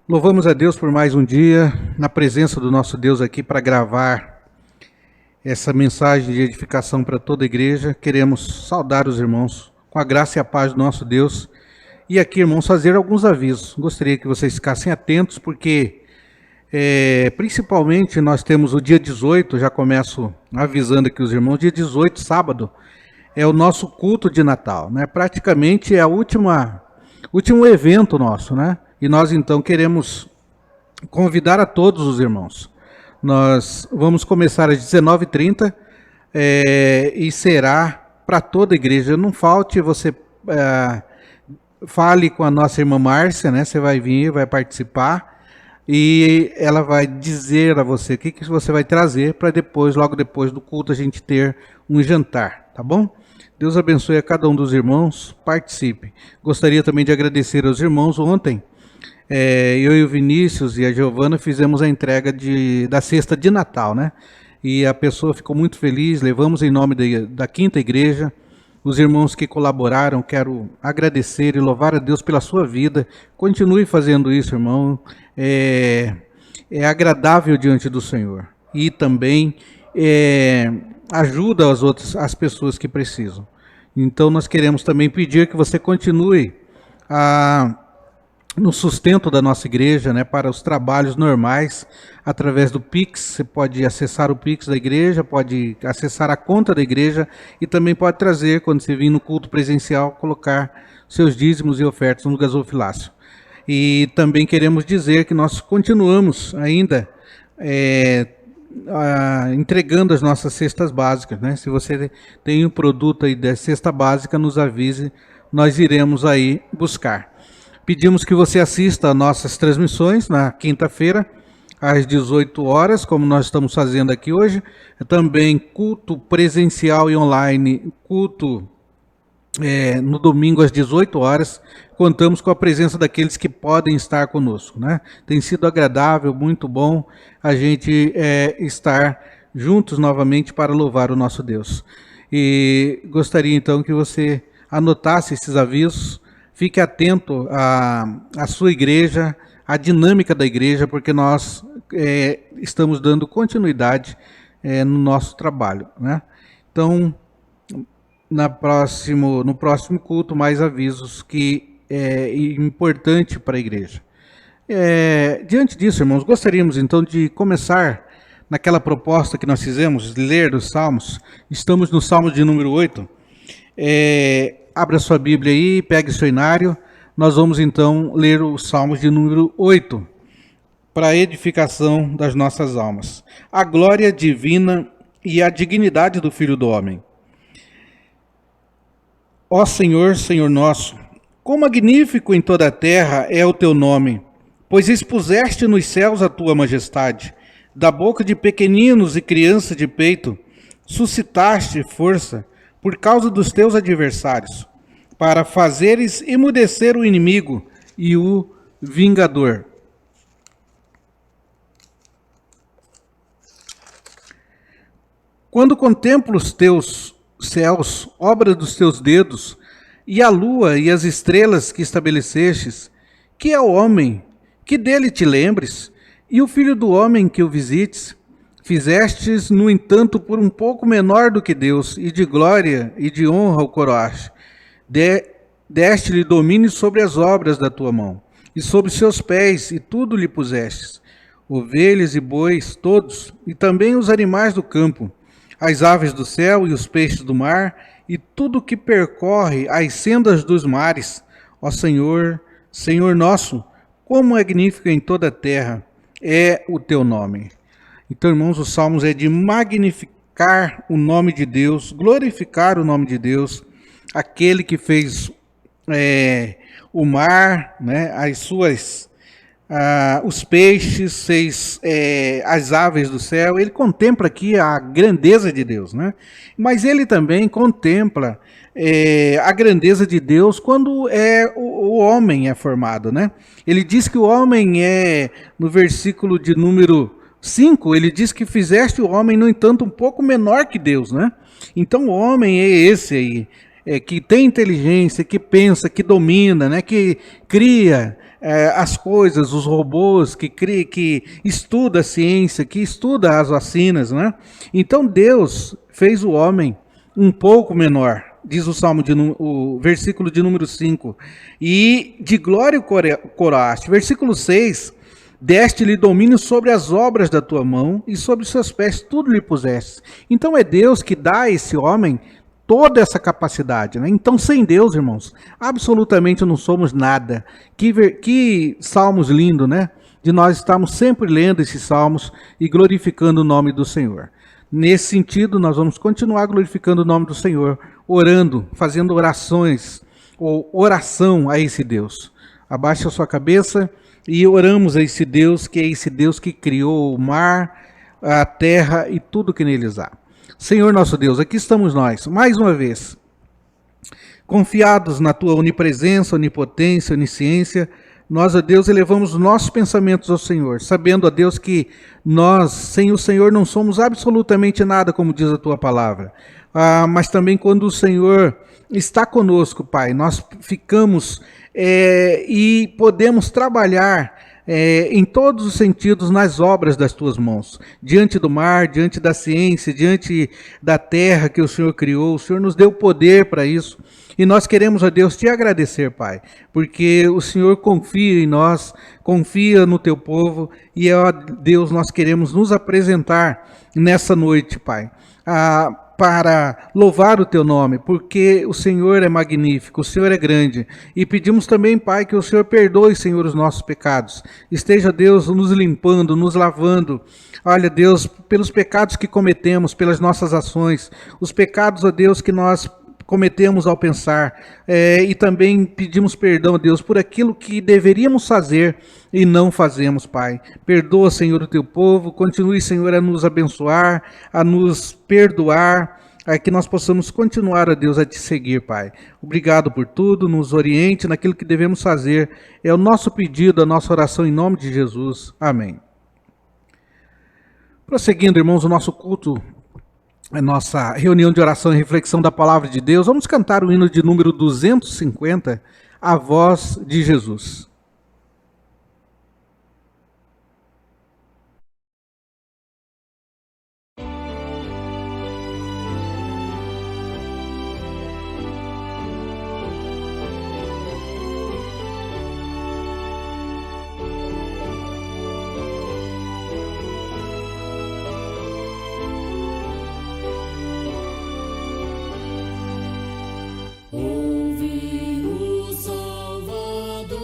Louvamos a Deus por mais um dia, na presença do nosso Deus aqui para gravar essa mensagem de edificação para toda a igreja. Queremos saudar os irmãos com a graça e a paz do nosso Deus. E aqui, irmãos, fazer alguns avisos. Gostaria que vocês ficassem atentos, porque principalmente nós temos o dia 18, já começo avisando aqui os irmãos, dia 18, sábado, é o nosso culto de Natal, né? Praticamente é o último evento nosso, né? E nós então queremos convidar a todos os irmãos. Nós vamos começar às 19h30 e será para toda a igreja. Não falte, você fale com a nossa irmã Márcia, né? Você vai vir, vai participar e ela vai dizer a você o que você vai trazer para depois, logo depois do culto, a gente ter um jantar, tá bom? Deus abençoe a cada um dos irmãos, participe. Gostaria também de agradecer aos irmãos ontem. Eu e o Vinícius e a Giovana fizemos a entrega da cesta de Natal, né? E a pessoa ficou muito feliz, levamos em nome da Quinta Igreja. Os irmãos que colaboraram, quero agradecer e louvar a Deus pela sua vida. Continue fazendo isso, irmão. É agradável diante do Senhor. E também ajuda as pessoas que precisam. Então nós queremos também pedir que você continue no sustento da nossa igreja, né, para os trabalhos normais, através do Pix. Você pode acessar o Pix da igreja, pode acessar a conta da igreja e também pode trazer, quando você vir no culto presencial, colocar seus dízimos e ofertas no gasofilácio. E também queremos dizer que nós continuamos ainda entregando as nossas cestas básicas, né? Se você tem um produto aí da cesta básica, nos avise, nós iremos aí buscar. Pedimos que você assista a nossas transmissões na quinta-feira, às 18 horas, como nós estamos fazendo aqui hoje. Também culto presencial e online, culto no domingo às 18 horas. Contamos com a presença daqueles que podem estar conosco, né? Tem sido agradável, muito bom a gente estar juntos novamente para louvar o nosso Deus. E gostaria então que você anotasse esses avisos. Fique atento à sua igreja, à dinâmica da igreja, porque nós estamos dando continuidade no nosso trabalho, né? Então, no próximo culto, mais avisos que é importante para a igreja. Diante disso, irmãos, gostaríamos então de começar naquela proposta que nós fizemos, ler os Salmos. Estamos no Salmo de número 8. Abra sua Bíblia aí, pegue seu inário. Nós vamos então ler os Salmos de número 8, para a edificação das nossas almas. A glória divina e a dignidade do Filho do Homem. Ó Senhor, Senhor nosso, quão magnífico em toda a terra é o teu nome, pois expuseste nos céus a tua majestade. Da boca de pequeninos e crianças de peito, suscitaste força por causa dos teus adversários, para fazeres emudecer o inimigo e o vingador. Quando contemplo os teus céus, obra dos teus dedos, e a lua e as estrelas que estabelecestes, que é o homem, que dele te lembres, e o filho do homem que o visites, fizestes, no entanto, por um pouco menor do que Deus, e de glória e de honra o coroaste. Deste-lhe domínio sobre as obras da tua mão, e sobre seus pés, e tudo lhe pusestes. Ovelhas e bois, todos, e também os animais do campo, as aves do céu e os peixes do mar, e tudo que percorre as sendas dos mares. Ó Senhor, Senhor nosso, quão magnífico em toda a terra é o teu nome. Então, irmãos, os Salmos é de magnificar o nome de Deus, glorificar o nome de Deus, aquele que fez o mar, né, os peixes, fez as aves do céu. Ele contempla aqui a grandeza de Deus, né? Mas ele também contempla a grandeza de Deus quando o homem é formado, né? Ele diz que o homem no versículo de número 5, ele diz que fizeste o homem, no entanto, um pouco menor que Deus, né? Então o homem é esse aí, que tem inteligência, que pensa, que domina, né? Que cria, as coisas, os robôs, que estuda a ciência, que estuda as vacinas, né? Então Deus fez o homem um pouco menor, diz o Salmo o versículo de número 5. E de glória o coroaste. Versículo 6. Deste-lhe domínio sobre as obras da tua mão, e sobre os seus pés tudo lhe puseste. Então é Deus que dá a esse homem toda essa capacidade, né? Então, sem Deus, irmãos, absolutamente não somos nada. Que salmos lindo, né? De nós estarmos sempre lendo esses salmos e glorificando o nome do Senhor. Nesse sentido, nós vamos continuar glorificando o nome do Senhor, orando, fazendo orações, ou oração a esse Deus. Abaixe a sua cabeça e oramos a esse Deus, que é esse Deus que criou o mar, a terra e tudo que neles há. Senhor nosso Deus, aqui estamos nós, mais uma vez, confiados na tua onipresença, onipotência, onisciência. Nós, ó Deus, elevamos os nossos pensamentos ao Senhor, sabendo, ó Deus, que nós, sem o Senhor, não somos absolutamente nada, como diz a tua palavra. Mas também quando o Senhor está conosco, Pai, nós ficamos e podemos trabalhar em todos os sentidos nas obras das tuas mãos, diante do mar, diante da ciência, diante da terra que o Senhor criou. O Senhor nos deu poder para isso, e nós queremos, a Deus, te agradecer, Pai, porque o Senhor confia em nós, confia no teu povo, e, ó Deus, nós queremos nos apresentar nessa noite, Pai, para louvar o teu nome, porque o Senhor é magnífico, o Senhor é grande. E pedimos também, Pai, que o Senhor perdoe, Senhor, os nossos pecados. Esteja, Deus, nos limpando, nos lavando. Olha, Deus, pelos pecados que cometemos, pelas nossas ações, os pecados, ó Deus, que nós cometemos ao pensar, e também pedimos perdão, Deus, por aquilo que deveríamos fazer e não fazemos, Pai. Perdoa, Senhor, o teu povo, continue, Senhor, a nos abençoar, a nos perdoar, que nós possamos continuar, ó Deus, a te seguir, Pai. Obrigado por tudo, nos oriente naquilo que devemos fazer. É o nosso pedido, a nossa oração em nome de Jesus. Amém. Prosseguindo, irmãos, o nosso culto, a nossa reunião de oração e reflexão da Palavra de Deus, vamos cantar o hino de número 250, A Voz de Jesus. Ouvi o Salvador.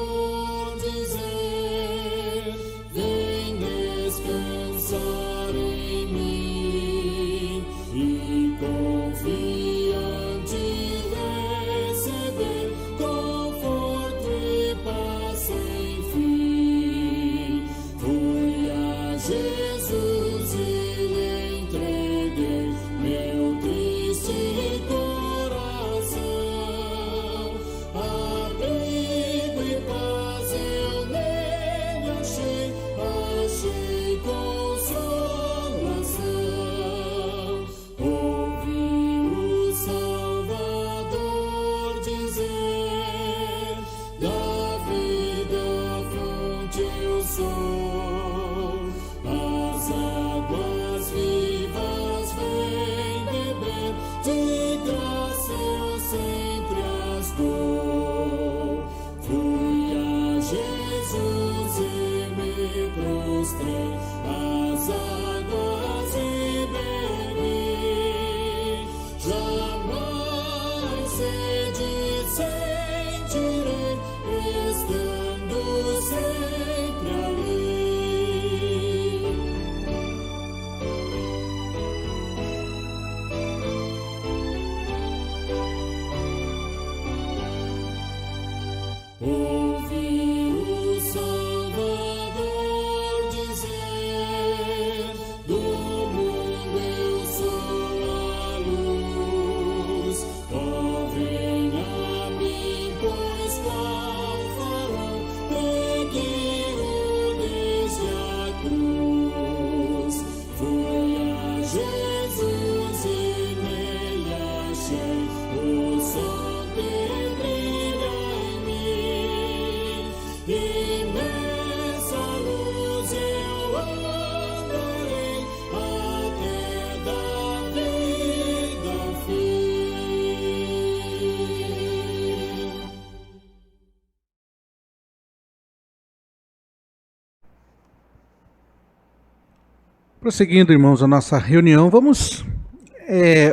Prosseguindo, irmãos, a nossa reunião, vamos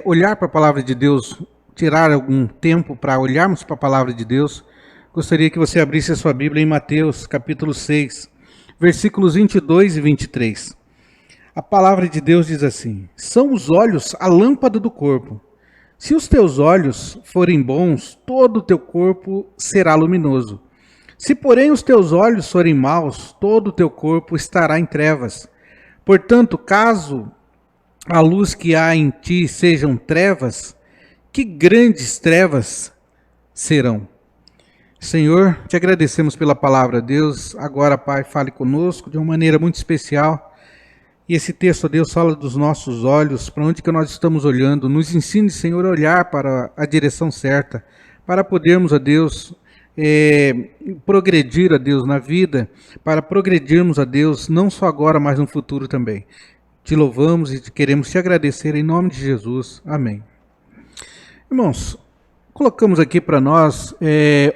olhar para a palavra de Deus, tirar algum tempo para olharmos para a palavra de Deus. Gostaria que você abrisse a sua Bíblia em Mateus, capítulo 6, versículos 22 e 23. A palavra de Deus diz assim: são os olhos a lâmpada do corpo. Se os teus olhos forem bons, todo o teu corpo será luminoso. Se, porém, os teus olhos forem maus, todo o teu corpo estará em trevas. Portanto, caso a luz que há em ti sejam trevas, que grandes trevas serão. Senhor, te agradecemos pela palavra, Deus. Agora, Pai, fale conosco de uma maneira muito especial. E esse texto, Deus, fala dos nossos olhos, para onde que nós estamos olhando. Nos ensine, Senhor, a olhar para a direção certa, para podermos, a Deus, progredir, a Deus, na vida, para progredirmos, a Deus, não só agora, mas no futuro também. Te louvamos e queremos te agradecer em nome de Jesus. Amém. Irmãos, colocamos aqui para nós,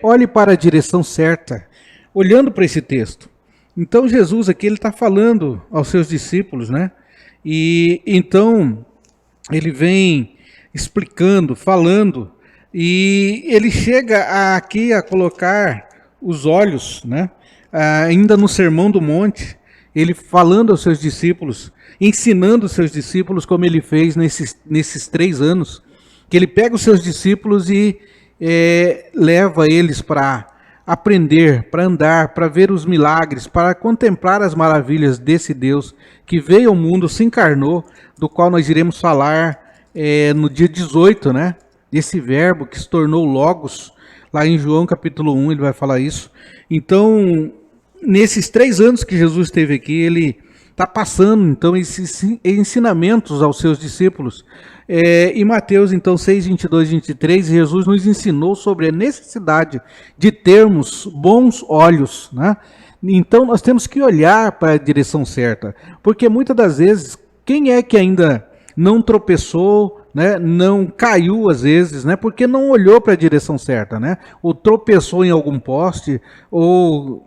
olhe para a direção certa, olhando para esse texto. Então Jesus aqui, ele está falando aos seus discípulos, né? E então ele vem explicando, falando, e ele chega aqui a colocar os olhos, né? Ainda no Sermão do Monte, ele falando aos seus discípulos, ensinando os seus discípulos como ele fez nesses 3 anos, que ele pega os seus discípulos e leva eles para aprender, para andar, para ver os milagres, para contemplar as maravilhas desse Deus que veio ao mundo, se encarnou, do qual nós iremos falar no dia 18, né? Esse verbo que se tornou Logos, lá em João capítulo 1, ele vai falar isso. Então, nesses 3 anos que Jesus esteve aqui, ele está passando, então, esses ensinamentos aos seus discípulos. Em Mateus, então, 6, 22 e 23, Jesus nos ensinou sobre a necessidade de termos bons olhos, né? Então, nós temos que olhar para a direção certa, porque muitas das vezes, quem é que ainda não tropeçou, né, não caiu às vezes, né, porque não olhou para a direção certa, né, ou tropeçou em algum poste, ou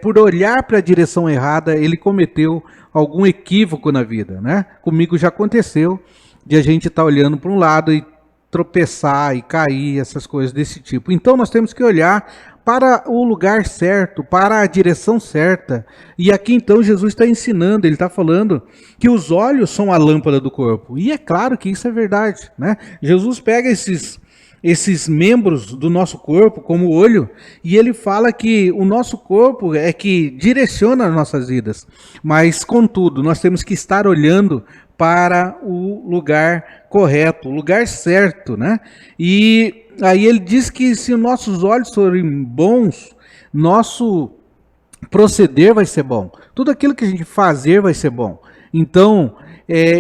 por olhar para a direção errada, ele cometeu algum equívoco na vida, né? Comigo já aconteceu de a gente estar olhando para um lado e tropeçar e cair, essas coisas desse tipo. Então nós temos que olhar para o lugar certo, para a direção certa. E aqui então Jesus está ensinando, ele está falando que os olhos são a lâmpada do corpo. E é claro que isso é verdade, né? Jesus pega esses membros do nosso corpo, como o olho, e ele fala que o nosso corpo é que direciona as nossas vidas. Mas, contudo, nós temos que estar olhando para o lugar correto, o lugar certo, né? E aí ele diz que se os nossos olhos forem bons, nosso proceder vai ser bom. Tudo aquilo que a gente fazer vai ser bom. Então,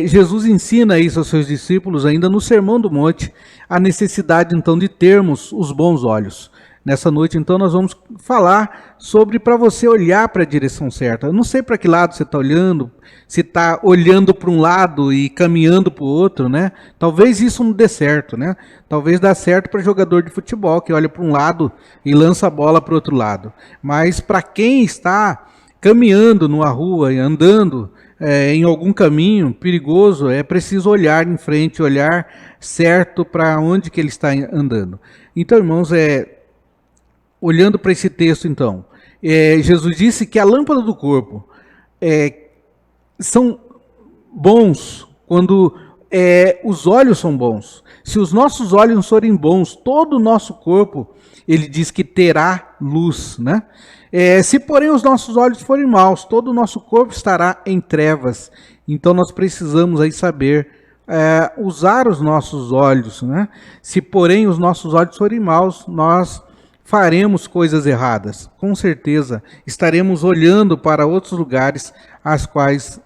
Jesus ensina isso aos seus discípulos ainda no Sermão do Monte, a necessidade então de termos os bons olhos. Nessa noite então nós vamos falar sobre para você olhar para a direção certa. Eu não sei para que lado você está olhando, se está olhando para um lado e caminhando para o outro, né? Talvez isso não dê certo, né? Talvez dá certo para jogador de futebol que olha para um lado e lança a bola para o outro lado. Mas para quem está caminhando numa rua e andando em algum caminho perigoso, é preciso olhar em frente, olhar certo para onde que ele está andando. Então, irmãos, olhando para esse texto, então, Jesus disse que a lâmpada do corpo são bons quando os olhos são bons. Se os nossos olhos forem bons, todo o nosso corpo, ele diz que terá luz, né? Se, porém, os nossos olhos forem maus, todo o nosso corpo estará em trevas. Então, nós precisamos aí saber usar os nossos olhos, né? Se, porém, os nossos olhos forem maus, nós faremos coisas erradas. Com certeza, estaremos olhando para outros lugares às quais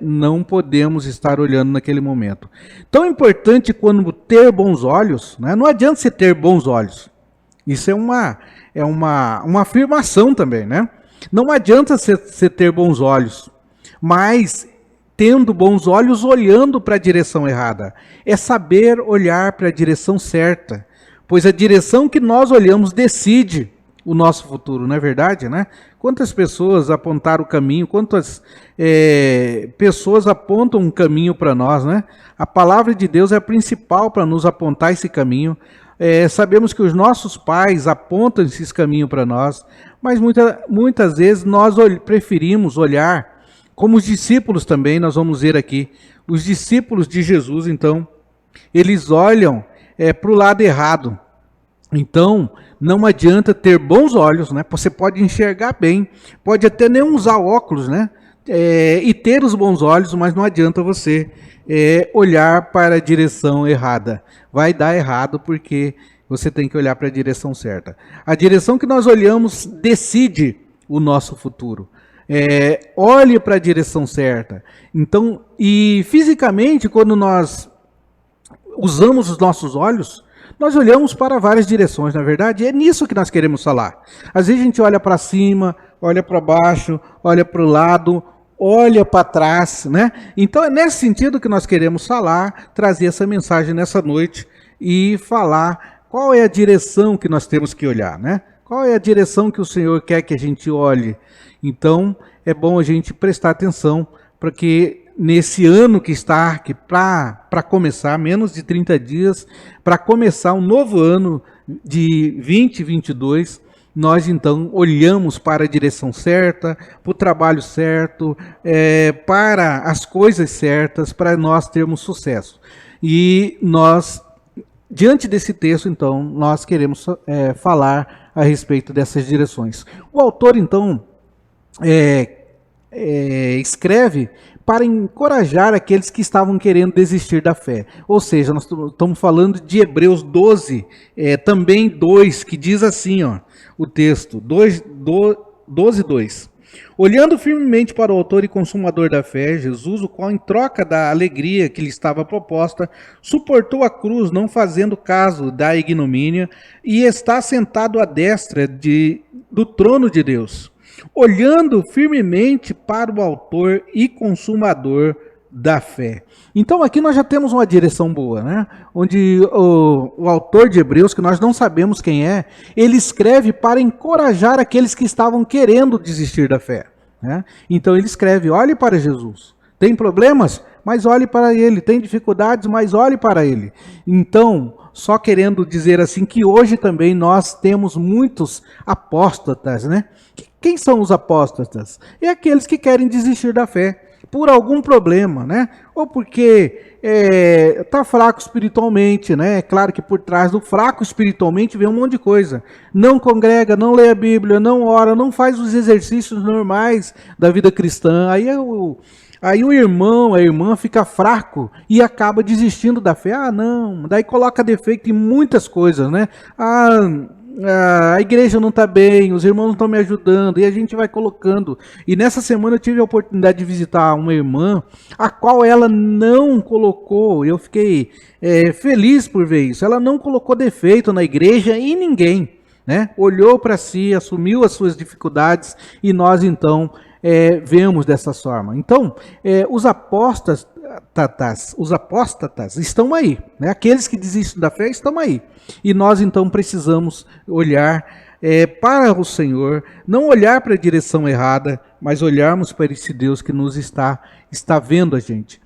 não podemos estar olhando naquele momento. Tão importante quando ter bons olhos, né? Não adianta você ter bons olhos. Isso é uma afirmação também, né? Não adianta você ter bons olhos, mas tendo bons olhos, olhando para a direção errada. É saber olhar para a direção certa, pois a direção que nós olhamos decide o nosso futuro, não é verdade, né? Quantas pessoas apontaram o caminho, quantas pessoas apontam um caminho para nós, né? A palavra de Deus é a principal para nos apontar esse caminho. Sabemos que os nossos pais apontam esse caminho para nós, mas muitas vezes nós preferimos olhar, como os discípulos também, nós vamos ver aqui, os discípulos de Jesus, então, eles olham para o lado errado. Então, não adianta ter bons olhos, né? Você pode enxergar bem, pode até nem usar óculos, né? E ter os bons olhos, mas não adianta você olhar para a direção errada. Vai dar errado porque você tem que olhar para a direção certa. A direção que nós olhamos decide o nosso futuro. Olhe para a direção certa. Então, e fisicamente, quando nós usamos os nossos olhos, nós olhamos para várias direções, na verdade, é nisso que nós queremos falar. Às vezes a gente olha para cima, olha para baixo, olha para o lado, olha para trás, né? Então é nesse sentido que nós queremos falar, trazer essa mensagem nessa noite e falar qual é a direção que nós temos que olhar, né? Qual é a direção que o Senhor quer que a gente olhe? Então é bom a gente prestar atenção para que nesse ano que está aqui para começar, menos de 30 dias, para começar um novo ano de 2022, nós então olhamos para a direção certa, para o trabalho certo, para as coisas certas, para nós termos sucesso. E nós, diante desse texto, então, nós queremos falar a respeito dessas direções. O autor, então, escreve para encorajar aqueles que estavam querendo desistir da fé. Ou seja, nós estamos falando de Hebreus 12, também 2, que diz assim, ó, o texto, 12:2. Olhando firmemente para o autor e consumador da fé, Jesus, o qual em troca da alegria que lhe estava proposta, suportou a cruz, não fazendo caso da ignomínia, e está sentado à destra do trono de Deus. Olhando firmemente para o autor e consumador da fé. Então aqui nós já temos uma direção boa, né? Onde o autor de Hebreus, que nós não sabemos quem é, ele escreve para encorajar aqueles que estavam querendo desistir da fé, né? Então ele escreve, olhe para Jesus. Tem problemas? Mas olhe para ele. Tem dificuldades? Mas olhe para ele. Então, só querendo dizer assim que hoje também nós temos muitos apóstatas, né? Quem são os apóstatas? É aqueles que querem desistir da fé por algum problema, né? Ou porque está fraco espiritualmente, né? É claro que por trás do fraco espiritualmente vem um monte de coisa. Não congrega, não lê a Bíblia, não ora, não faz os exercícios normais da vida cristã. Aí o irmão, a irmã fica fraco e acaba desistindo da fé. Ah, não. Daí coloca defeito em muitas coisas, né? A igreja não está bem, os irmãos não estão me ajudando, e a gente vai colocando. E nessa semana eu tive a oportunidade de visitar uma irmã, a qual ela não colocou, eu fiquei feliz por ver isso, ela não colocou defeito na igreja e ninguém, né? Olhou para si, assumiu as suas dificuldades, e nós então vemos dessa forma. Então, os apóstatas estão aí, né? Aqueles que desistem da fé estão aí. E nós então precisamos olhar para o Senhor, não olhar para a direção errada, mas olharmos para esse Deus que nos está vendo a gente.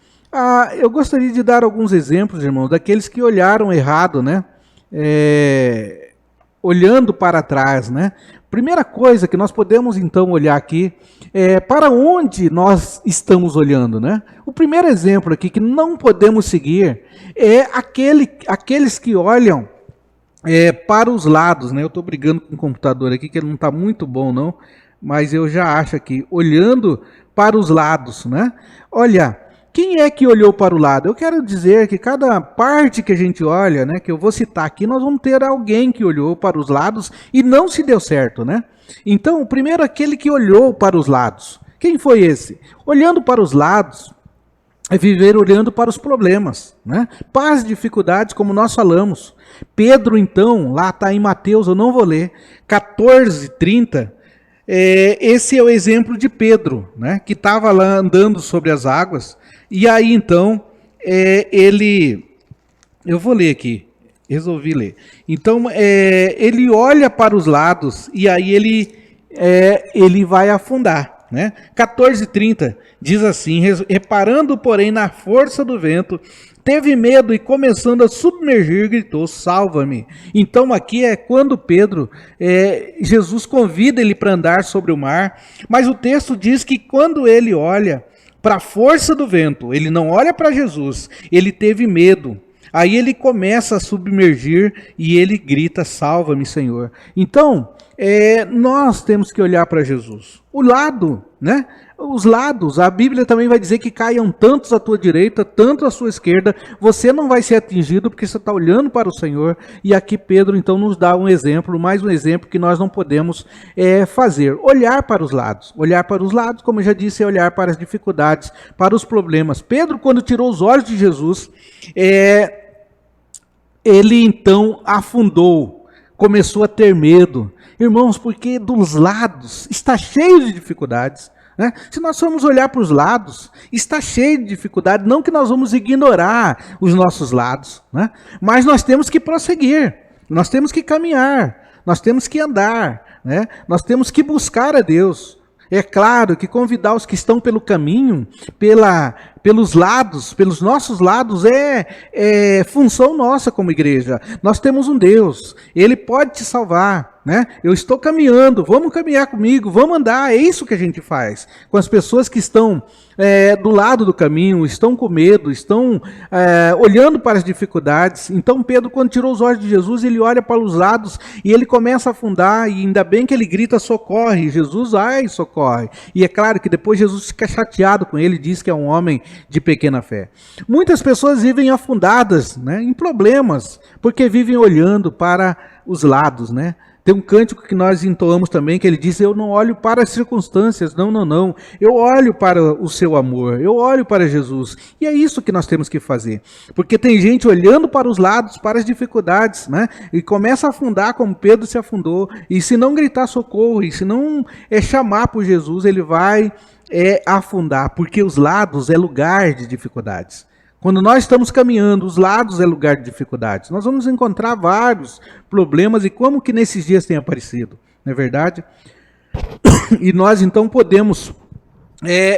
Eu gostaria de dar alguns exemplos, irmãos, daqueles que olharam errado, né? Olhando para trás, né? Primeira coisa que nós podemos então olhar aqui é para onde nós estamos olhando, né? O primeiro exemplo aqui que não podemos seguir é aqueles que olham para os lados, né? Eu estou brigando com o computador aqui que ele não está muito bom não, mas eu já acho aqui, olhando para os lados, né? Olha, quem é que olhou para o lado? Eu quero dizer que cada parte que a gente olha, né, que eu vou citar aqui, nós vamos ter alguém que olhou para os lados e não se deu certo, né? Então, o primeiro aquele que olhou para os lados. Quem foi esse? Olhando para os lados é viver olhando para os problemas, né? Para as dificuldades, como nós falamos. Pedro, então, lá está em Mateus, eu não vou ler, 14:30. Esse é o exemplo de Pedro, né, que estava lá andando sobre as águas, e aí então eu vou ler aqui, resolvi ler. Então, ele olha para os lados e aí ele vai afundar. Né? 14:30 diz assim: reparando, porém, na força do vento, teve medo e, começando a submergir, gritou: salva-me. Então aqui é quando Pedro, Jesus convida ele para andar sobre o mar, mas o texto diz que quando ele olha para a força do vento, ele não olha para Jesus, ele teve medo. Aí ele começa a submergir e ele grita: salva-me, Senhor. Então, nós temos que olhar para Jesus. O lado, né? Os lados, a Bíblia também vai dizer que caiam tantos à tua direita, tanto à sua esquerda, você não vai ser atingido porque você está olhando para o Senhor. E aqui Pedro então nos dá um exemplo, mais um exemplo que nós não podemos fazer. Olhar para os lados. Olhar para os lados, como eu já disse, é olhar para as dificuldades, para os problemas. Pedro, quando tirou os olhos de Jesus, ele então afundou, começou a ter medo. Irmãos, porque dos lados está cheio de dificuldades. Né? Se nós formos olhar para os lados, está cheio de dificuldades. Não que nós vamos ignorar os nossos lados, né? Mas nós temos que prosseguir, nós temos que caminhar, nós temos que andar, né? Nós temos que buscar a Deus. É claro que convidar os que estão pelo caminho, pelos lados, pelos nossos lados, é função nossa como igreja. Nós temos um Deus, Ele pode te salvar, né? Eu estou caminhando, vamos caminhar comigo, vamos andar, é isso que a gente faz. Com as pessoas que estão do lado do caminho, estão com medo, estão olhando para as dificuldades. Então Pedro, quando tirou os olhos de Jesus, ele olha para os lados e ele começa a afundar, e ainda bem que ele grita: socorre, Jesus, ai, socorre. E é claro que depois Jesus fica chateado com ele, diz que é um homem de pequena fé. Muitas pessoas vivem afundadas, né, em problemas, porque vivem olhando para os lados, né? Tem um cântico que nós entoamos também, que ele diz: eu não olho para as circunstâncias, não. Eu olho para o seu amor, eu olho para Jesus. E é isso que nós temos que fazer. Porque tem gente olhando para os lados, para as dificuldades, né? E começa a afundar como Pedro se afundou. E se não gritar socorro, e se não chamar por Jesus, ele vai afundar. Porque os lados é lugar de dificuldades. Quando nós estamos caminhando, os lados é lugar de dificuldades. Nós vamos encontrar vários problemas, e como que nesses dias tem aparecido, não é verdade? E nós então podemos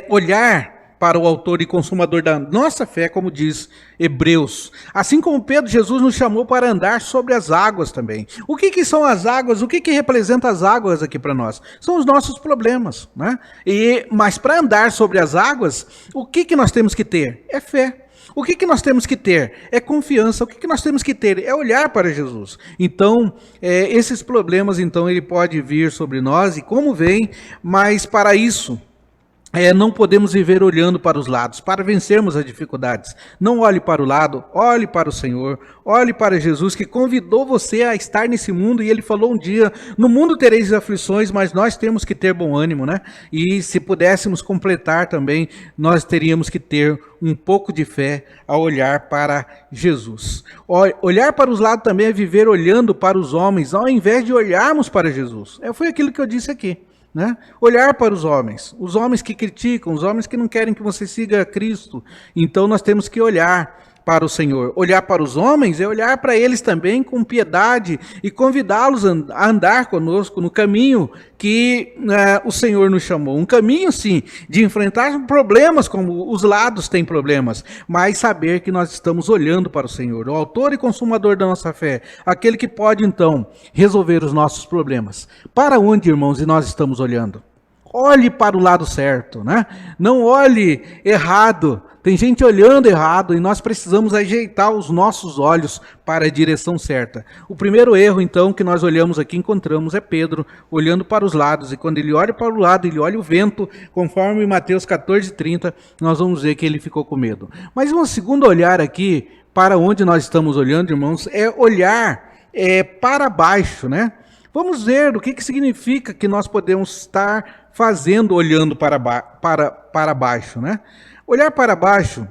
olhar para o autor e consumador da nossa fé, como diz Hebreus. Assim como Pedro, Jesus nos chamou para andar sobre as águas também. O que são as águas? O que representa as águas aqui para nós? São os nossos problemas, né? Mas para andar sobre as águas, o que nós temos que ter? É fé. O que nós temos que ter? É confiança. O que nós temos que ter? É olhar para Jesus. Então, esses problemas, então, ele pode vir sobre nós, e como vem, mas para isso, não podemos viver olhando para os lados, para vencermos as dificuldades. Não olhe para o lado, olhe para o Senhor, olhe para Jesus, que convidou você a estar nesse mundo, e ele falou um dia: no mundo tereis aflições, mas nós temos que ter bom ânimo, né? E se pudéssemos completar também, nós teríamos que ter um pouco de fé ao olhar para Jesus. Olhar para os lados também é viver olhando para os homens, ao invés de olharmos para Jesus. Foi aquilo que eu disse aqui. Né? Olhar para os homens que criticam, os homens que não querem que você siga Cristo. Então nós temos que olhar para o Senhor. Olhar para os homens é olhar para eles também com piedade e convidá-los a andar conosco no caminho que o Senhor nos chamou. Um caminho, sim, de enfrentar problemas, como os lados têm problemas, mas saber que nós estamos olhando para o Senhor, o autor e consumador da nossa fé, aquele que pode, então, resolver os nossos problemas. Para onde, irmãos, e nós estamos olhando? Olhe para o lado certo, né? Não olhe errado. Tem gente olhando errado, e nós precisamos ajeitar os nossos olhos para a direção certa. O primeiro erro, então, que nós olhamos aqui, encontramos, é Pedro olhando para os lados. E quando ele olha para o lado, ele olha o vento, conforme Mateus 14:30, nós vamos ver que ele ficou com medo. Mas um segundo olhar aqui, para onde nós estamos olhando, irmãos, é olhar para baixo, né? Vamos ver o que significa que nós podemos estar fazendo olhando para baixo, né? Olhar para baixo,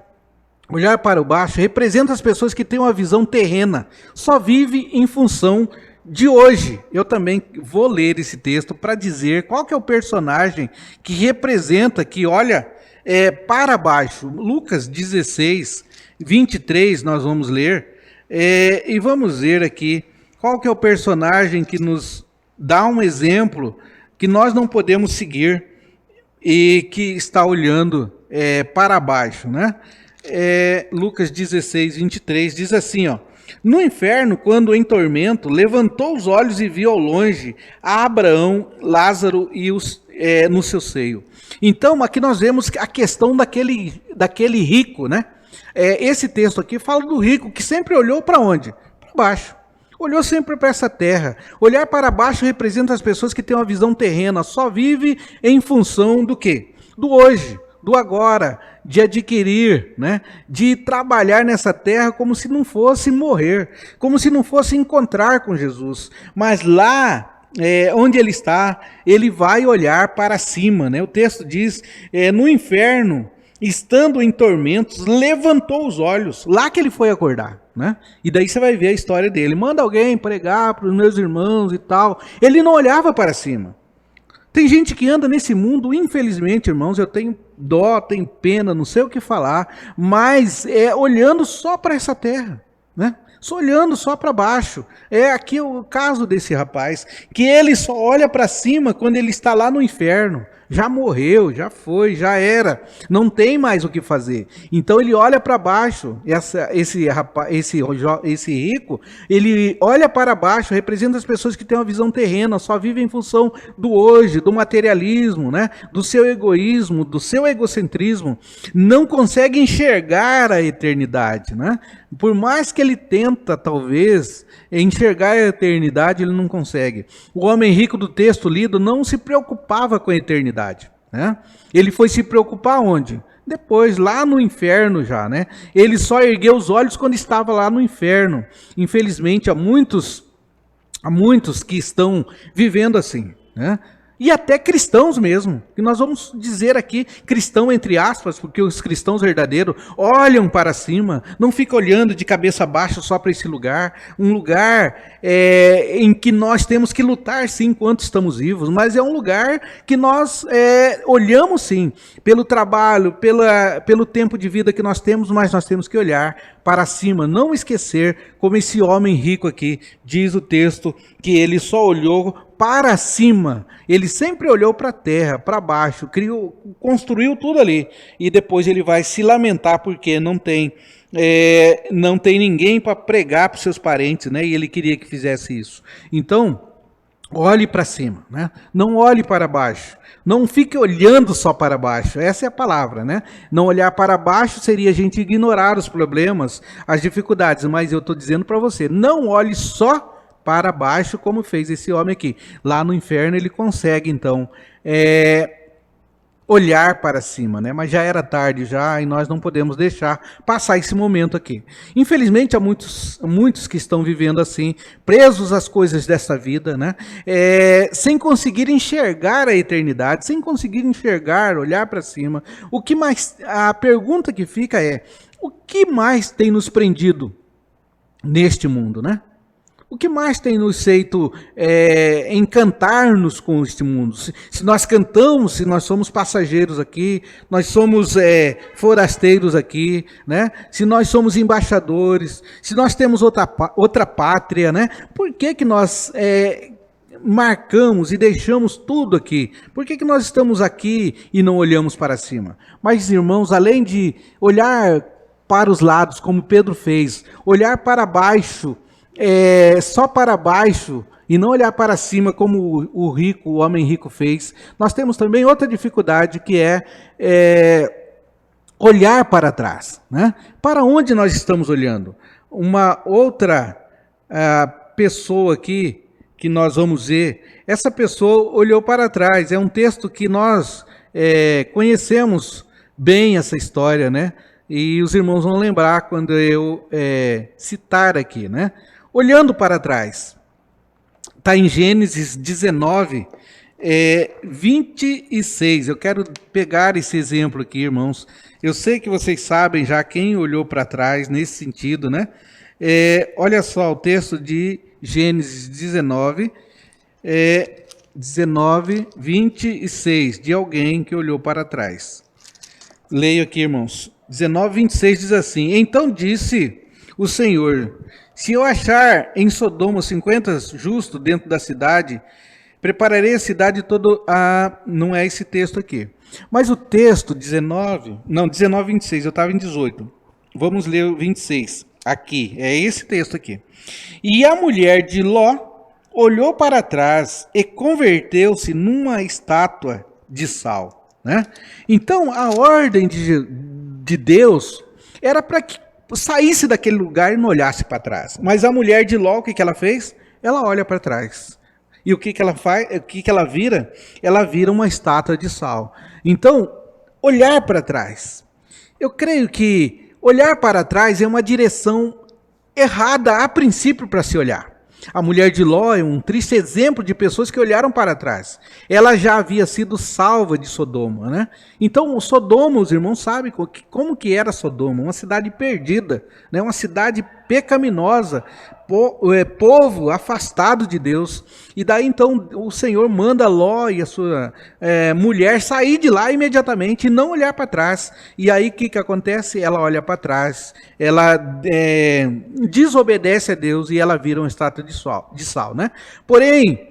olhar para o baixo, representa as pessoas que têm uma visão terrena, só vive em função de hoje. Eu também vou ler esse texto para dizer qual que é o personagem que representa, que olha para baixo. Lucas 16, 23, nós vamos ler. E vamos ver aqui qual que é o personagem que nos dá um exemplo que nós não podemos seguir e que está olhando para baixo, né? Lucas 16, 23 diz assim, ó: no inferno, quando em tormento, levantou os olhos e viu ao longe a Abraão, Lázaro e no seu seio. Então, aqui nós vemos a questão daquele rico, né? Esse texto aqui fala do rico que sempre olhou para onde? Para baixo. Olhou sempre para essa terra. Olhar para baixo representa as pessoas que têm uma visão terrena, só vive em função do quê? Do hoje, do agora, de adquirir, né? De trabalhar nessa terra como se não fosse morrer, como se não fosse encontrar com Jesus. Mas lá, onde ele está, ele vai olhar para cima, né? O texto diz, no inferno, estando em tormentos, levantou os olhos, lá que ele foi acordar, né? E daí você vai ver a história dele. Manda alguém pregar para os meus irmãos e tal. Ele não olhava para cima. Tem gente que anda nesse mundo, infelizmente, irmãos, eu tenho dó, tenho pena, não sei o que falar, mas olhando só para essa terra, né? Só olhando só para baixo. É aqui o caso desse rapaz, que ele só olha para cima quando ele está lá no inferno. Já morreu, já foi, já era. Não tem mais o que fazer. Então ele olha para baixo. Esse rico, ele olha para baixo, representa as pessoas que têm uma visão terrena, só vivem em função do hoje, do materialismo, né? Do seu egoísmo, do seu egocentrismo. Não consegue enxergar a eternidade, né? Por mais que ele tenta, talvez, enxergar a eternidade, ele não consegue. O homem rico do texto lido não se preocupava com a eternidade, né? Ele foi se preocupar onde? Depois, lá no inferno já, né? Ele só ergueu os olhos quando estava lá no inferno. Infelizmente, há muitos que estão vivendo assim, né? E até cristãos mesmo, que nós vamos dizer aqui, cristão entre aspas, porque os cristãos verdadeiros olham para cima, não ficam olhando de cabeça baixa só para esse lugar, um lugar em que nós temos que lutar sim enquanto estamos vivos, mas é um lugar que nós olhamos sim, pelo trabalho, pelo tempo de vida que nós temos, mas nós temos que olhar para cima, não esquecer, como esse homem rico aqui, diz o texto, que ele só olhou para cima, ele sempre olhou para a terra, para baixo, construiu tudo ali, e depois ele vai se lamentar porque não tem ninguém para pregar para os seus parentes, né? E ele queria que fizesse isso. Então, olhe para cima, né? Não olhe para baixo. Não fique olhando só para baixo, essa é a palavra, né? Não olhar para baixo seria a gente ignorar os problemas, as dificuldades, mas eu estou dizendo para você, não olhe só para baixo como fez esse homem aqui. Lá no inferno ele consegue então olhar para cima, né? Mas já era tarde já e nós não podemos deixar passar esse momento aqui. Infelizmente há muitos que estão vivendo assim, presos às coisas dessa vida, né? Sem conseguir enxergar a eternidade, sem conseguir enxergar, olhar para cima. O que mais? A pergunta que fica é: o que mais tem nos prendido neste mundo, né? O que mais tem nos feito encantar-nos com este mundo? Se nós cantamos, se nós somos passageiros aqui, nós somos forasteiros aqui, né? Se nós somos embaixadores, se nós temos outra pátria, né? Por que nós marcamos e deixamos tudo aqui? Por que nós estamos aqui e não olhamos para cima? Mas, irmãos, além de olhar para os lados, como Pedro fez, olhar para baixo, só para baixo e não olhar para cima como o homem rico fez, nós temos também outra dificuldade que olhar para trás, né? Para onde nós estamos olhando? Uma outra pessoa aqui que nós vamos ver, essa pessoa olhou para trás, é um texto que nós conhecemos bem essa história, né? E os irmãos vão lembrar quando eu citar aqui, né? Olhando para trás, está em Gênesis 19, 26. Eu quero pegar esse exemplo aqui, irmãos. Eu sei que vocês sabem já quem olhou para trás nesse sentido, né? Olha só o texto de Gênesis 19, 26, de alguém que olhou para trás. Leio aqui, irmãos. 19, 26 diz assim: então disse o Senhor: Se eu achar em Sodoma 50 justos dentro da cidade, prepararei a cidade toda. Não é esse texto aqui. Mas o texto 19, 26, eu estava em 18. Vamos ler o 26. Aqui, é esse texto aqui. E a mulher de Ló olhou para trás e converteu-se numa estátua de sal. Né? Então, a ordem de Deus era para que saísse daquele lugar e não olhasse para trás. Mas a mulher de Ló, o que ela fez? Ela olha para trás. E o que ela faz? O que ela vira? Ela vira uma estátua de sal. Então, olhar para trás. Eu creio que olhar para trás é uma direção errada a princípio para se olhar. A mulher de Ló é um triste exemplo de pessoas que olharam para trás. Ela já havia sido salva de Sodoma, né? Então, Sodoma, os irmãos sabem como que era Sodoma, uma cidade perdida, né? Uma cidade pecaminosa, povo afastado de Deus. E daí então o Senhor manda Ló e a sua mulher sair de lá imediatamente e não olhar para trás. E aí o que acontece? Ela olha para trás, ela desobedece a Deus e ela vira uma estátua de sal, né? Porém,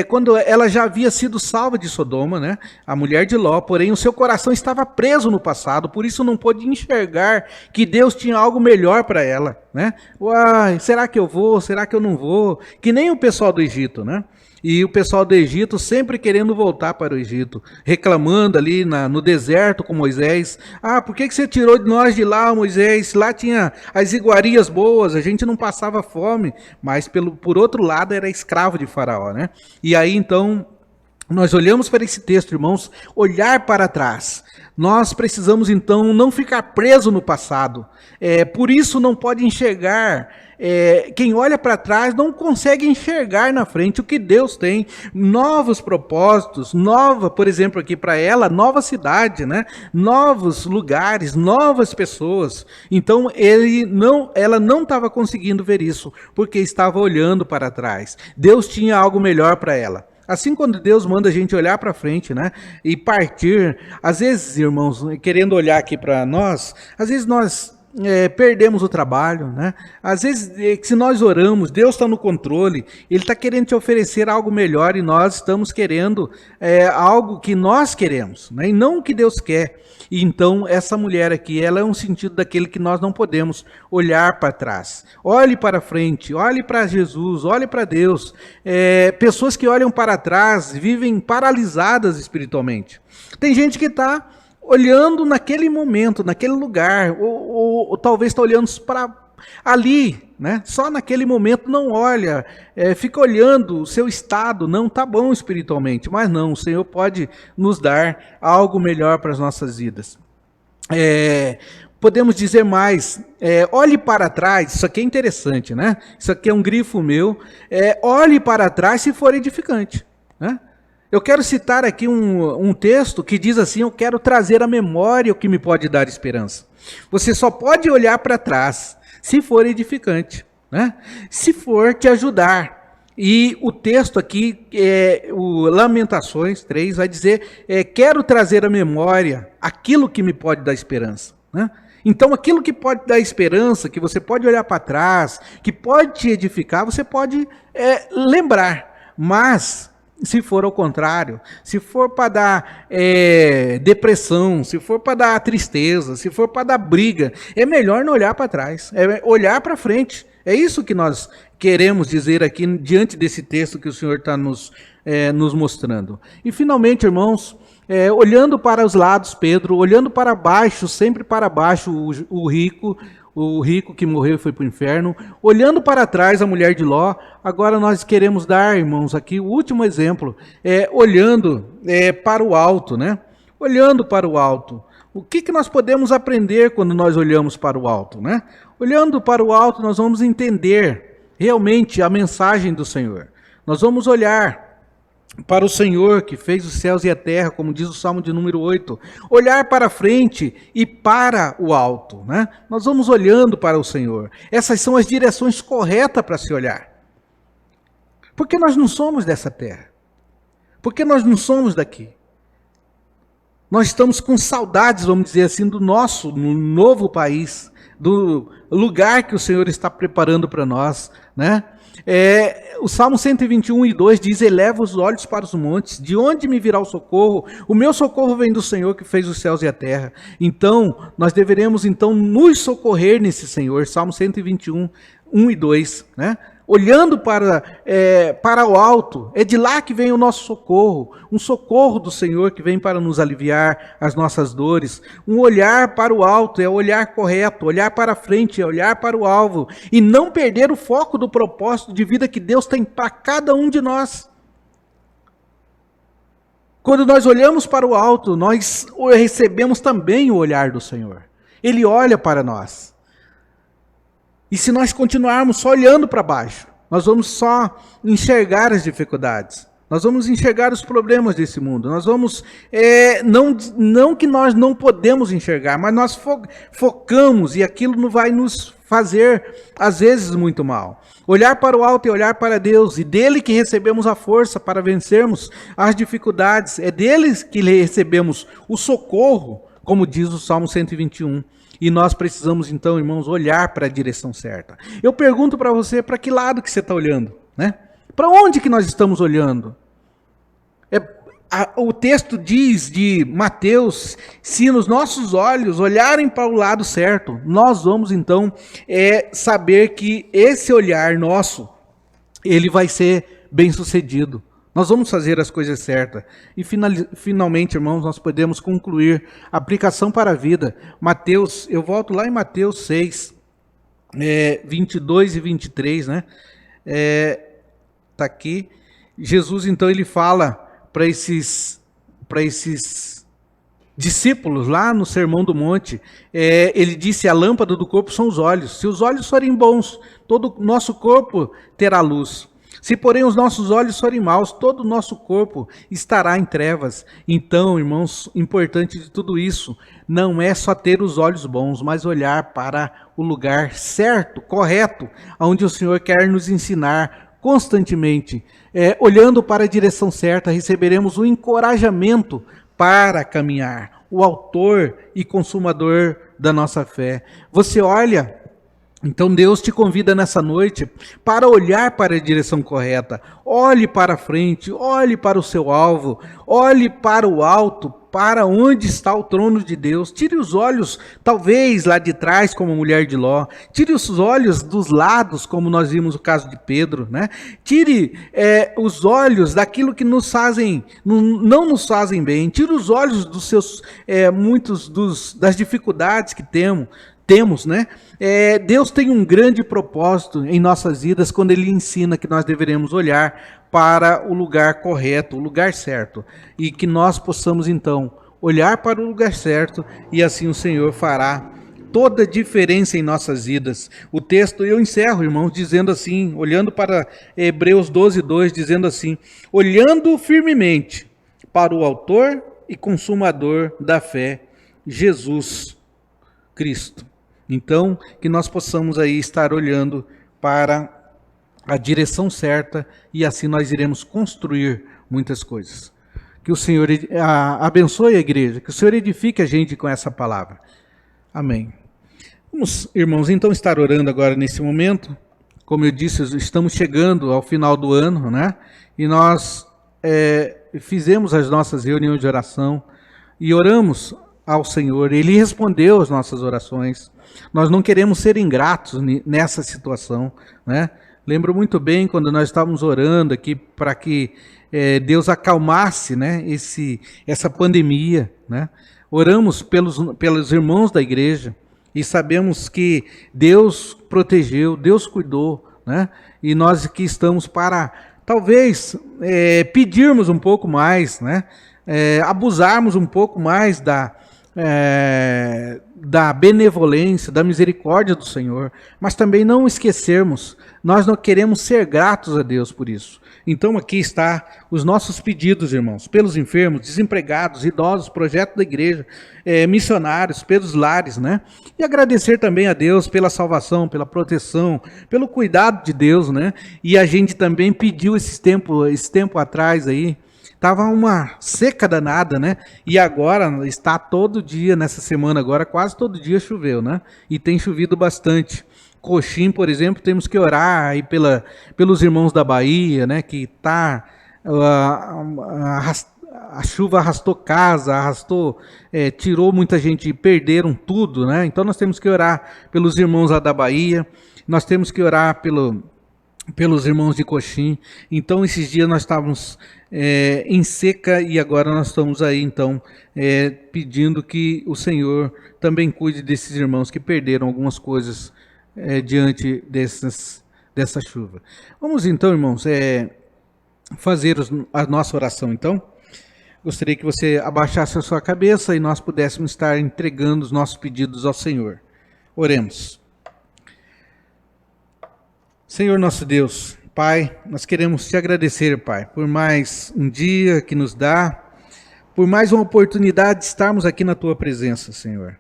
quando ela já havia sido salva de Sodoma, né, a mulher de Ló, porém o seu coração estava preso no passado, por isso não pôde enxergar que Deus tinha algo melhor para ela, né? Uai, será que eu vou? Será que eu não vou? Que nem o pessoal do Egito, né? E o pessoal do Egito sempre querendo voltar para o Egito, reclamando ali no deserto com Moisés. Por que você tirou nós de lá, Moisés? Lá tinha as iguarias boas, a gente não passava fome, mas por outro lado era escravo de Faraó, né? E aí então nós olhamos para esse texto, irmãos, olhar para trás. Nós precisamos então não ficar preso no passado. Por isso não pode enxergar. Quem olha para trás não consegue enxergar na frente o que Deus tem, novos propósitos, por exemplo, aqui para ela, nova cidade, né? Novos lugares, novas pessoas. Então ela não estava conseguindo ver isso, porque estava olhando para trás. Deus tinha algo melhor para ela. Assim, quando Deus manda a gente olhar para frente, né, e partir, às vezes, irmãos, querendo olhar aqui para nós, às vezes nós perdemos o trabalho, né? Às vezes, se nós oramos, Deus está no controle, Ele está querendo te oferecer algo melhor e nós estamos querendo algo que nós queremos, né? E não o que Deus quer. E então, essa mulher aqui, ela é um sentido daquele que nós não podemos olhar para trás. Olhe para frente, olhe para Jesus, olhe para Deus. Pessoas que olham para trás vivem paralisadas espiritualmente. Tem gente que está olhando naquele momento, naquele lugar, ou talvez está olhando para ali, né? Só naquele momento não olha, fica olhando o seu estado, não está bom espiritualmente, mas não, o Senhor pode nos dar algo melhor para as nossas vidas. Podemos dizer mais, olhe para trás, isso aqui é interessante, né? Isso aqui é um grifo meu, olhe para trás se for edificante, né? Eu quero citar aqui um texto que diz assim: eu quero trazer à memória o que me pode dar esperança. Você só pode olhar para trás se for edificante, né? Se for te ajudar. E o texto aqui, o Lamentações 3, vai dizer: quero trazer à memória aquilo que me pode dar esperança, né? Então, aquilo que pode dar esperança, que você pode olhar para trás, que pode te edificar, você pode lembrar. Mas se for ao contrário, se for para dar depressão, se for para dar tristeza, se for para dar briga, é melhor não olhar para trás, é olhar para frente. É isso que nós queremos dizer aqui diante desse texto que o Senhor está nos mostrando. E finalmente, irmãos, olhando para os lados, Pedro, olhando para baixo, sempre para baixo, o rico que morreu e foi para o inferno, olhando para trás a mulher de Ló. Agora nós queremos dar, irmãos, aqui o último exemplo, olhando para o alto, né? Olhando para o alto. O que nós podemos aprender quando nós olhamos para o alto, né? Olhando para o alto, nós vamos entender realmente a mensagem do Senhor. Nós vamos olhar para o Senhor que fez os céus e a terra, como diz o Salmo de número 8, olhar para frente e para o alto, né? Nós vamos olhando para o Senhor. Essas são as direções corretas para se olhar. Porque nós não somos dessa terra. Porque nós não somos daqui. Nós estamos com saudades, vamos dizer assim, do nosso novo país, do lugar que o Senhor está preparando para nós, né? O Salmo 121:2 diz: eleva os olhos para os montes, de onde me virá o socorro? O meu socorro vem do Senhor que fez os céus e a terra. Então, nós deveremos então nos socorrer nesse Senhor. Salmo 121:1 e 2, né? Olhando para o alto, é de lá que vem o nosso socorro, um socorro do Senhor que vem para nos aliviar as nossas dores. Um olhar para o alto é o olhar correto, olhar para frente é olhar para o alvo e não perder o foco do propósito de vida que Deus tem para cada um de nós. Quando nós olhamos para o alto, nós recebemos também o olhar do Senhor. Ele olha para nós. E se nós continuarmos só olhando para baixo, nós vamos só enxergar as dificuldades. Nós vamos enxergar os problemas desse mundo. Nós vamos, não que nós não podemos enxergar, mas nós focamos e aquilo não vai nos fazer, às vezes, muito mal. Olhar para o alto é olhar para Deus, e dele que recebemos a força para vencermos as dificuldades. É dele que recebemos o socorro, como diz o Salmo 121. E nós precisamos, então, irmãos, olhar para a direção certa. Eu pergunto para você, para que lado que você está olhando? Né? Para onde que nós estamos olhando? O texto diz de Mateus, se nos nossos olhos olharem para o lado certo, nós vamos, então, saber que esse olhar nosso, ele vai ser bem sucedido. Nós vamos fazer as coisas certas. E finalmente, irmãos, nós podemos concluir a aplicação para a vida. Mateus, eu volto lá em Mateus 6, 22 e 23, né? Está aqui. Jesus, então, ele fala para esses discípulos lá no Sermão do Monte, ele disse: a lâmpada do corpo são os olhos. Se os olhos forem bons, todo o nosso corpo terá luz. Se, porém, os nossos olhos forem maus, todo o nosso corpo estará em trevas. Então, irmãos, importante de tudo isso, não é só ter os olhos bons, mas olhar para o lugar certo, correto, onde o Senhor quer nos ensinar constantemente. Olhando para a direção certa, receberemos o encorajamento para caminhar. O autor e consumador da nossa fé. Você olha... Então Deus te convida nessa noite para olhar para a direção correta. Olhe para frente, olhe para o seu alvo, olhe para o alto, para onde está o trono de Deus. Tire os olhos, talvez, lá de trás, como a mulher de Ló. Tire os olhos dos lados, como nós vimos o caso de Pedro, né? Tire os olhos daquilo que nos fazem, não nos fazem bem. Tire os olhos dos seus, das dificuldades que temos, né? Deus tem um grande propósito em nossas vidas quando Ele ensina que nós deveremos olhar para o lugar correto, o lugar certo, e que nós possamos então olhar para o lugar certo e assim o Senhor fará toda a diferença em nossas vidas. O texto, eu encerro, irmãos, dizendo assim, olhando para Hebreus 12:2, dizendo assim: olhando firmemente para o autor e consumador da fé, Jesus Cristo. Então, que nós possamos aí estar olhando para a direção certa e assim nós iremos construir muitas coisas. Que o Senhor abençoe a igreja, que o Senhor edifique a gente com essa palavra. Amém. Vamos, irmãos, então estar orando agora nesse momento. Como eu disse, estamos chegando ao final do ano, né? E nós fizemos as nossas reuniões de oração e oramos ao Senhor. Ele respondeu as nossas orações. Nós não queremos ser ingratos nessa situação, né? Lembro muito bem quando nós estávamos orando aqui para que Deus acalmasse, né, essa pandemia, né? Oramos pelos irmãos da igreja e sabemos que Deus protegeu, Deus cuidou, né? E nós aqui estamos para, talvez, pedirmos um pouco mais, né? Abusarmos um pouco mais da benevolência, da misericórdia do Senhor, mas também não esquecermos, nós não queremos ser gratos a Deus por isso. Então aqui está os nossos pedidos, irmãos, pelos enfermos, desempregados, idosos, projeto da igreja, missionários, pelos lares, né? E agradecer também a Deus pela salvação, pela proteção, pelo cuidado de Deus, né? E a gente também pediu esse tempo atrás aí, Tava uma seca danada, né? E agora está todo dia, nessa semana agora, quase todo dia choveu, né? E tem chovido bastante. Coxim, por exemplo, temos que orar aí pelos irmãos da Bahia, né? Que tá a chuva arrastou casa, tirou muita gente, perderam tudo, né? Então nós temos que orar pelos irmãos lá da Bahia, nós temos que orar pelos irmãos de Coxim. Então esses dias nós estávamos em seca e agora nós estamos aí então pedindo que o Senhor também cuide desses irmãos que perderam algumas coisas diante dessa chuva. Vamos então, irmãos, fazer a nossa oração então. Gostaria que você abaixasse a sua cabeça e nós pudéssemos estar entregando os nossos pedidos ao Senhor. Oremos. Senhor nosso Deus, Pai, nós queremos te agradecer, Pai, por mais um dia que nos dá, por mais uma oportunidade de estarmos aqui na Tua presença, Senhor.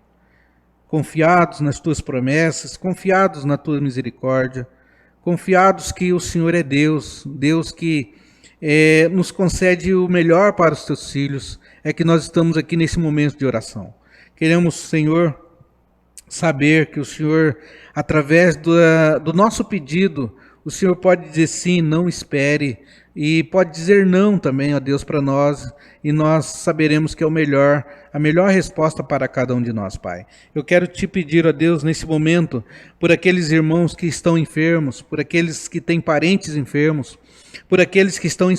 Confiados nas Tuas promessas, confiados na Tua misericórdia, confiados que o Senhor é Deus, Deus que nos concede o melhor para os Teus filhos, é que nós estamos aqui nesse momento de oração. Queremos, Senhor, saber que o Senhor, através do nosso pedido, o Senhor pode dizer sim, não espere, e pode dizer não também, ó Deus, para nós, e nós saberemos que é a melhor resposta para cada um de nós, Pai. Eu quero te pedir, ó Deus, nesse momento, por aqueles irmãos que estão enfermos, por aqueles que têm parentes enfermos, por aqueles que estão em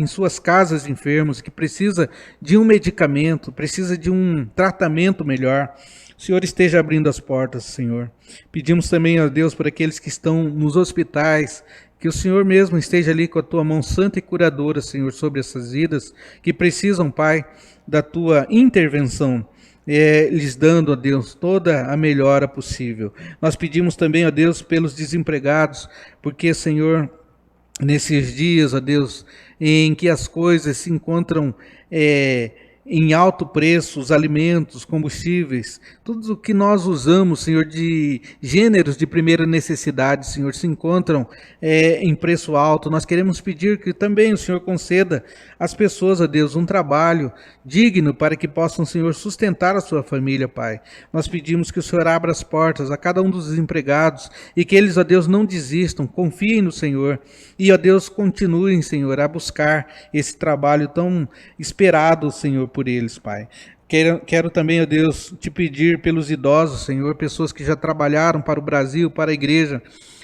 suas casas enfermos, que precisa de um medicamento, precisa de um tratamento melhor. O Senhor esteja abrindo as portas, Senhor. Pedimos também a Deus por aqueles que estão nos hospitais, que o Senhor mesmo esteja ali com a Tua mão santa e curadora, Senhor, sobre essas vidas que precisam, Pai, da Tua intervenção, lhes dando, ó Deus, toda a melhora possível. Nós pedimos também, ó Deus, pelos desempregados, porque, Senhor, nesses dias, ó Deus, em que as coisas se encontram em alto preço, os alimentos, combustíveis, tudo o que nós usamos, Senhor, de gêneros de primeira necessidade, Senhor, se encontram em preço alto. Nós queremos pedir que também o Senhor conceda às pessoas, ó Deus, um trabalho digno para que possam, Senhor, sustentar a sua família, Pai. Nós pedimos que o Senhor abra as portas a cada um dos desempregados e que eles, ó Deus, não desistam, confiem no Senhor e, ó Deus, continuem, Senhor, a buscar esse trabalho tão esperado, Senhor, por eles, Pai. Quero também, ó Deus, te pedir pelos idosos, Senhor, pessoas que já trabalharam para o Brasil, para a igreja.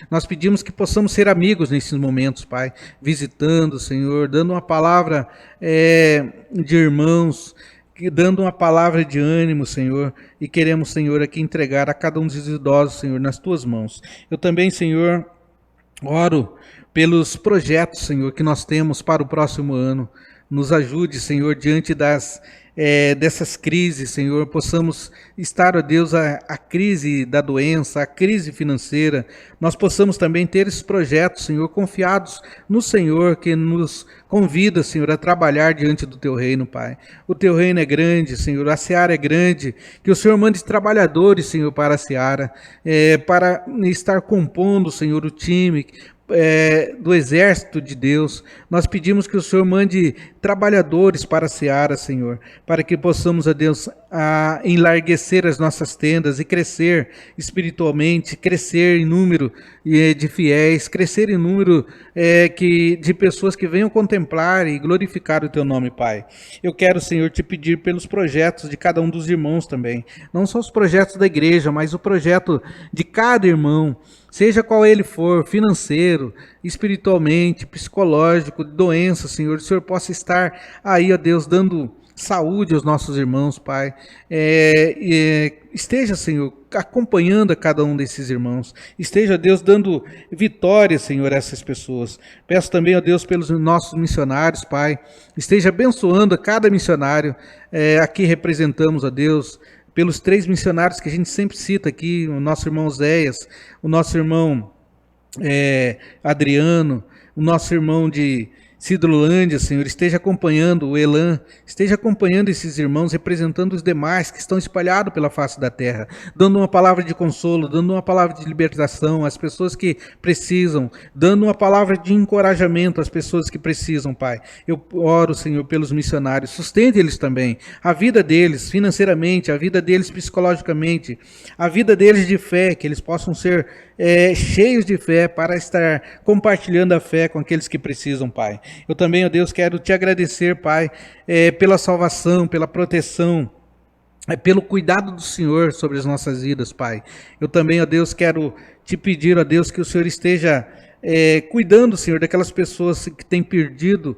Nós pedimos que possamos ser amigos nesses momentos, Pai, visitando, Senhor, dando uma palavra de irmãos, dando uma palavra de ânimo, Senhor, e queremos, Senhor, aqui entregar a cada um dos idosos, Senhor, nas Tuas mãos. Eu também, Senhor, oro pelos projetos, Senhor, que nós temos para o próximo ano. Nos ajude, Senhor, diante dessas crises, Senhor, possamos estar, ó Deus, a crise da doença, a crise financeira, nós possamos também ter esses projetos, Senhor, confiados no Senhor, que nos convida, Senhor, a trabalhar diante do Teu reino, Pai. O Teu reino é grande, Senhor, a seara é grande, que o Senhor mande trabalhadores, Senhor, para a seara, para estar compondo, Senhor, o time, do exército de Deus. Nós pedimos que o Senhor mande trabalhadores para a seara, Senhor, para que possamos, ó Deus, enlarguecer as nossas tendas e crescer espiritualmente, crescer em número de fiéis, crescer em número de pessoas que venham contemplar e glorificar o Teu nome, Pai. Eu quero, Senhor, te pedir pelos projetos de cada um dos irmãos também, não só os projetos da igreja, mas o projeto de cada irmão, seja qual ele for, financeiro, espiritualmente, psicológico, doença, Senhor, o Senhor possa estar aí, ó Deus, dando saúde aos nossos irmãos, Pai. Esteja, Senhor, acompanhando a cada um desses irmãos. Esteja, Deus, dando vitória, Senhor, a essas pessoas. Peço também, ó Deus, pelos nossos missionários, Pai. Esteja abençoando a cada missionário. Aqui representamos, ó Deus, pelos 3 missionários que a gente sempre cita aqui, o nosso irmão Zéias, o nosso irmão Adriano, o nosso irmão de Cidrolândia, Senhor, esteja acompanhando o Elan, esteja acompanhando esses irmãos, representando os demais que estão espalhados pela face da terra, dando uma palavra de consolo, dando uma palavra de libertação às pessoas que precisam, dando uma palavra de encorajamento às pessoas que precisam, Pai. Eu oro, Senhor, pelos missionários, sustente eles também, a vida deles financeiramente, a vida deles psicologicamente, a vida deles de fé, que eles possam ser cheios de fé para estar compartilhando a fé com aqueles que precisam, Pai. Eu também, ó Deus, quero te agradecer, Pai, pela salvação, pela proteção, pelo cuidado do Senhor sobre as nossas vidas, Pai. Eu também, ó Deus, quero te pedir, ó Deus, que o Senhor esteja cuidando, Senhor, daquelas pessoas que têm perdido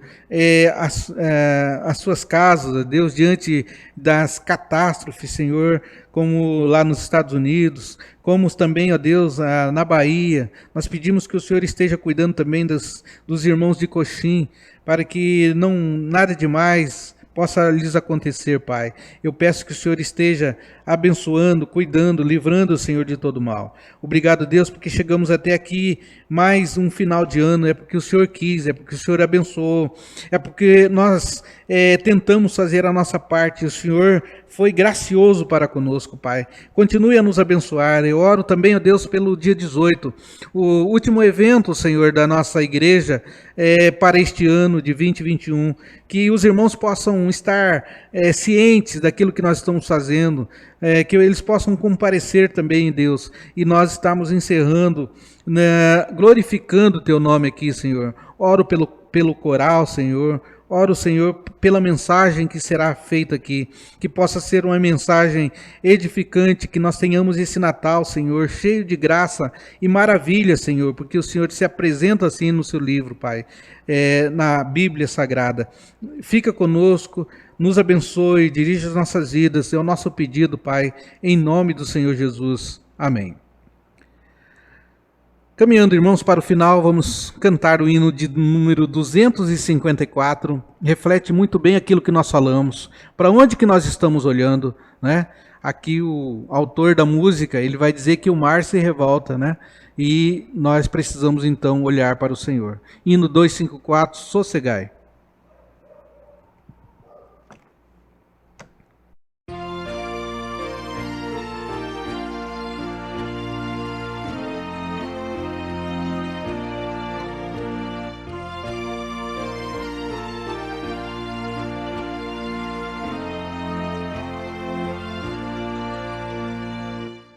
as suas casas, ó Deus, diante das catástrofes, Senhor, como lá nos Estados Unidos, como também, ó Deus, na Bahia. Nós pedimos que o Senhor esteja cuidando também dos irmãos de Coxim, para que nada demais possa lhes acontecer, Pai. Eu peço que o Senhor esteja abençoando, cuidando, livrando o Senhor de todo mal. Obrigado, Deus, porque chegamos até aqui mais um final de ano, é porque o Senhor quis, é porque o Senhor abençoou, é porque nós tentamos fazer a nossa parte, o Senhor foi gracioso para conosco, Pai. Continue a nos abençoar. Eu oro também, ó Deus, pelo dia 18, o último evento, Senhor, da nossa igreja para este ano de 2021, que os irmãos possam estar cientes daquilo que nós estamos fazendo, que eles possam comparecer também, Deus, e nós estamos encerrando, glorificando o Teu nome aqui, Senhor. Oro pelo coral, Senhor. Oro, Senhor, pela mensagem que será feita aqui, que possa ser uma mensagem edificante, que nós tenhamos esse Natal, Senhor, cheio de graça e maravilha, Senhor, porque o Senhor se apresenta assim no seu livro, Pai, na Bíblia Sagrada. Fica conosco, nos abençoe, dirige as nossas vidas, é o nosso pedido, Pai, em nome do Senhor Jesus. Amém. Caminhando, irmãos, para o final, vamos cantar o hino de número 254. Reflete muito bem aquilo que nós falamos. Para onde que nós estamos olhando, né? Aqui o autor da música, ele vai dizer que o mar se revolta, né? E nós precisamos então olhar para o Senhor. Hino 254, sossegai.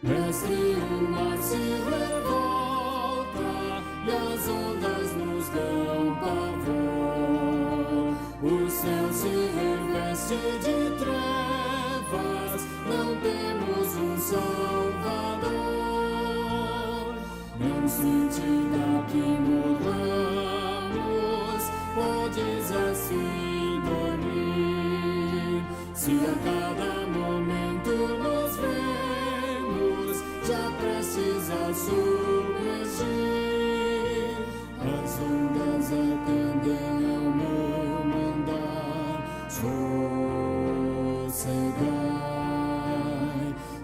Mestre, o mar se revolta e as ondas nos dão pavor. O céu se reveste de trevas, não temos um Salvador. Não sentida que morramos, podes assim dormir. Se a cada momento nos vemos já prestes a submergir, as ondas atendem ao meu mandar. Sossegai,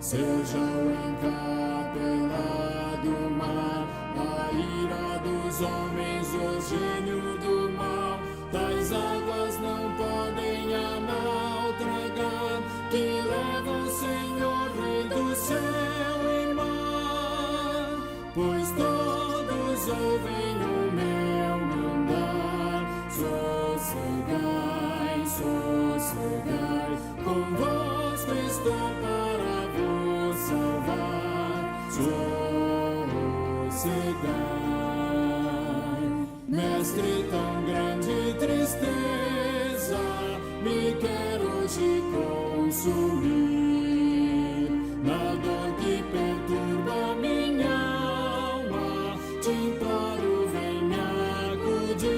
seja o encapelado mar, a ira dos homens, o gênio do mal. Tais águas não podem a nau tragar, que levam o Senhor, Rei do céu e mar. Pois todos ouvem o meu mandar. Sossegai, sossegai, convosco estou para vos salvar. Sossegai, Mestre, tão grande tristeza me quer hoje consumir. Na dor que perturba minha alma, te imploro, vem me acudir.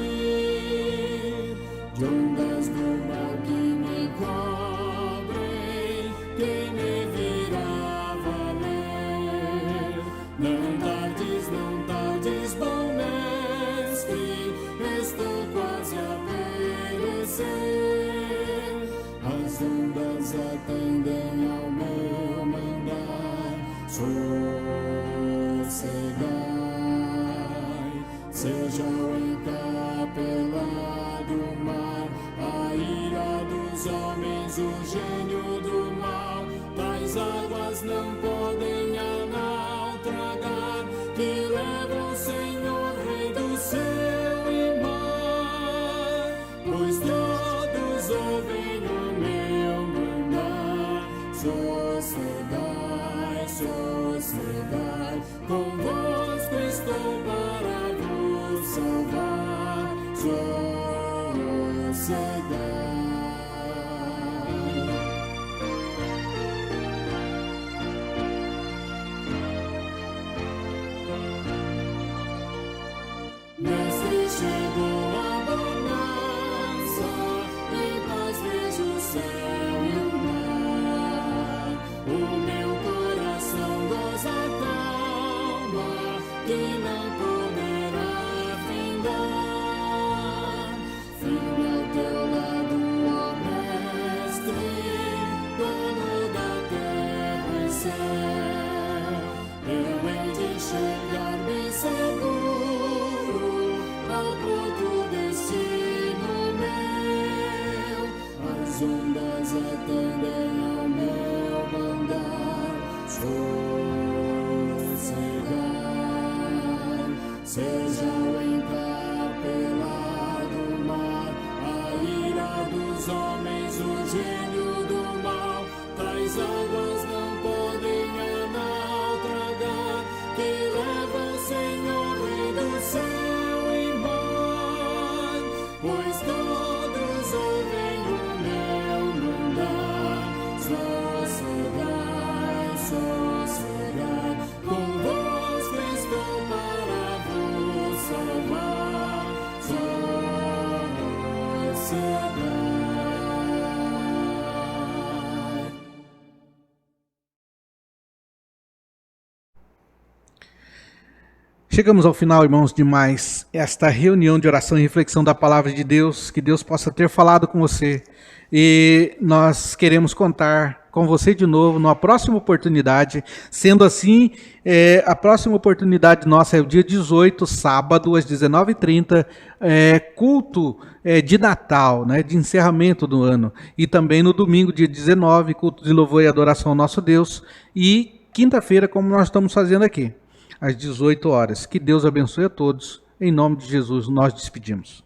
De ondas do mal que me cobrem, quem me virá valer? Não tardes, bom mestre, estou quase a perecer. As ondas atendem ao meu mandar. Sossegai, seja o encapelado homens, o gênio do mal, tais águas não podem a nau tragar, que leva o Senhor, Rei do céu e mar, pois todos ouvem o meu mandar. Sossegai, sossegai, convosco estou para vos salvar. Sossegai. Mestre, chegou a bonança, em paz vejo o céu e o mar. O meu coração goza calma, que não poderá findar. Firme ao teu lado, ó Mestre, dono da terra e céu. Eu hei de chegar bem seguro ao porto destino meu. As ondas atendem ao meu mandar. Sossegai, seja o encapelado mar, a ira dos homens, o gênio do mal, tais águas não podem a nau tragar, que leva o Senhor, Rei do céu e mar, pois todos ouvem o meu mandar. Sossegai, sossegai, convosco estou para vos salvar. Sossegai. Chegamos ao final, irmãos, de mais esta reunião de oração e reflexão da Palavra de Deus, que Deus possa ter falado com você. E nós queremos contar com você de novo numa próxima oportunidade. Sendo assim, a próxima oportunidade nossa é o dia 18, sábado, às 19h30, culto de Natal, né, de encerramento do ano. E também no domingo, dia 19, culto de louvor e adoração ao nosso Deus. E quinta-feira, como nós estamos fazendo aqui, às 18 horas. Que Deus abençoe a todos. Em nome de Jesus, nós despedimos.